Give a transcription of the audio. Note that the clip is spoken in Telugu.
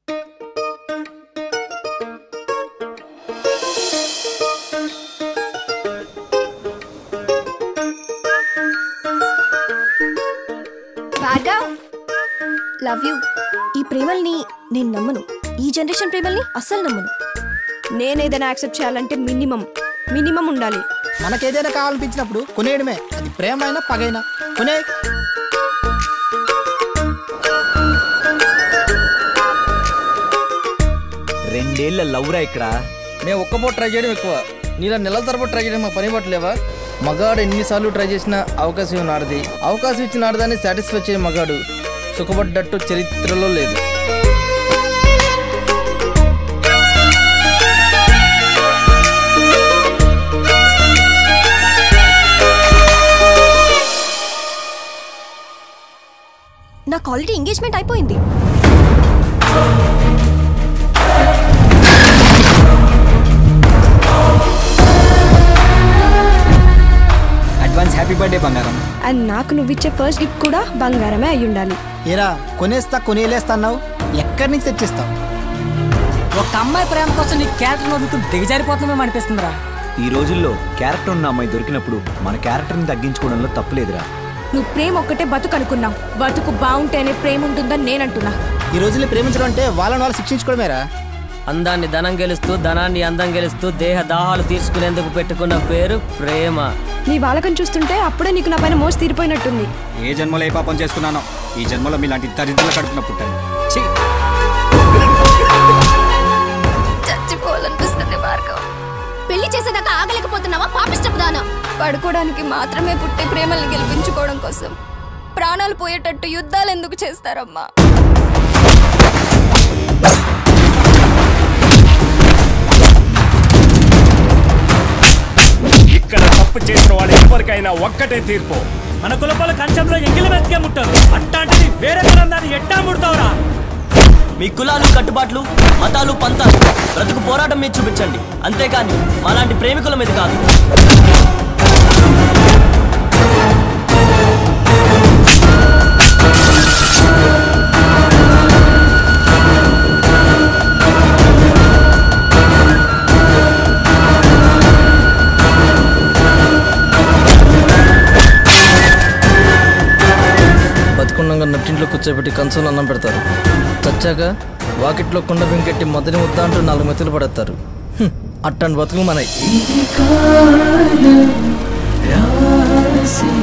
Love you. ఈ ప్రేమల్ని నేను నమ్మను. ఈ జనరేషన్ ప్రేమల్ని అస్సలు నమ్మను. నేనేదైనా యాక్సెప్ట్ చేయాలంటే మినిమం ఉండాలి. మనకేదైనా కావాలనిపించినప్పుడు కొనేయడమే. అది ప్రేమ అయినా పగైనా కొనే. రెండేళ్ల లవ్రా ఇక్కడ. మేము ఒక్క ట్రై చేయడం ఎక్కువ, నీలా నెలల తరబడి ట్రై చేయడం మాకు పని పట్టలేవా? మగాడు ఎన్నిసార్లు ట్రై చేసినా అవకాశం నాడది. అవకాశం ఇచ్చిన ఆడదాన్ని సాటిస్ఫై చేయే మగాడు సుఖపడ్డట్టు చరిత్రలో లేదు. నాకు ఆల్రెడీ ఎంగేజ్మెంట్ అయిపోయింది. అడ్వాన్స్ హ్యాపీ బర్త్డే బంగారం. అండ్ నాకు నువ్విచ్చే ఫస్ట్ గిఫ్ట్ కూడా బంగారమే అయి ఉండాలి. ఏరా కొనేలేస్తా అన్నావు, ఎక్కడి నుంచి తెచ్చిస్తావు? ఒక అమ్మాయి ప్రేమ కోసం నీ క్యారెక్టర్ వదులుతూ దిగజారిపోతున్నామేమో అనిపిస్తుందిరా. ఈ రోజుల్లో క్యారెక్టర్ ఉన్న అమ్మాయి దొరికినప్పుడు మన క్యారెక్టర్ని తగ్గించుకోవడంలో తప్పులేదురా. నువ్వు ప్రేమ ఒక్కటే బతుకు అనుకున్నావు. బతుకు బాగుంటేనే ప్రేమ ఉంటుందని నేనంటున్నా. ఈ రోజుల్లో ప్రేమించడం అంటే వాళ్ళని శిక్షించుకోవడమేరా. అందాన్ని ధనం గెలుస్తూ, ధనాన్ని అందం గెలుస్తూ దేహ దాహాలు తీర్చుకునేందుకు పెట్టుకున్న పేరు ప్రేమ. నీ బాలకం చూస్తుంటే అప్పుడే నీకు నా పైన మోసి తీరిపోయినట్టుంది. ఏ జన్మలో ఏ పాపం చేసుకున్నానో ఈ జన్మలో మీలాంటి దరిద్రుల కడుపున పుట్టాను. చచ్చిపోవాలనిపిస్తుంది భార్గవ్. పెళ్లి చేసేదాకా ఆగలేకపోతున్నావా పాపిష్టపుదానా? పడుకోవడానికి మాత్రమే పుట్టే ప్రేమల్ని గెలిపించుకోవడం కోసం ప్రాణాలు పోయేటట్టు యుద్ధాలు ఎందుకు చేస్తారమ్మా? ఇక్కడ తప్పు చేసిన వాళ్ళు ఎవరికైనా ఒక్కటే తీర్పు. మన కులపాల కంచంలో ఎంగిలి మెతికే ముట్టారు. అట్లాంటిది వేరే కులందాన్ని ఎట్టా ముడతావురా? మీ కులాలు, కట్టుబాట్లు, మతాలు, పంతాలు బ్రతుకు పోరాటం మీద చూపించండి, అంతేకాని అలాంటి ప్రేమికుల మీద కాదు. బతుకున్నాక నట్టింట్లో కూర్చోబెట్టి కంచంలో అన్నం పెడతారు. చచ్చాక వాకిట్లో కుండ బింకెట్టి మొదటి ముద్ద అంటూ 4 మెతులు పడేస్తారు. అట్టండి బతుకు మనయి. రాసిన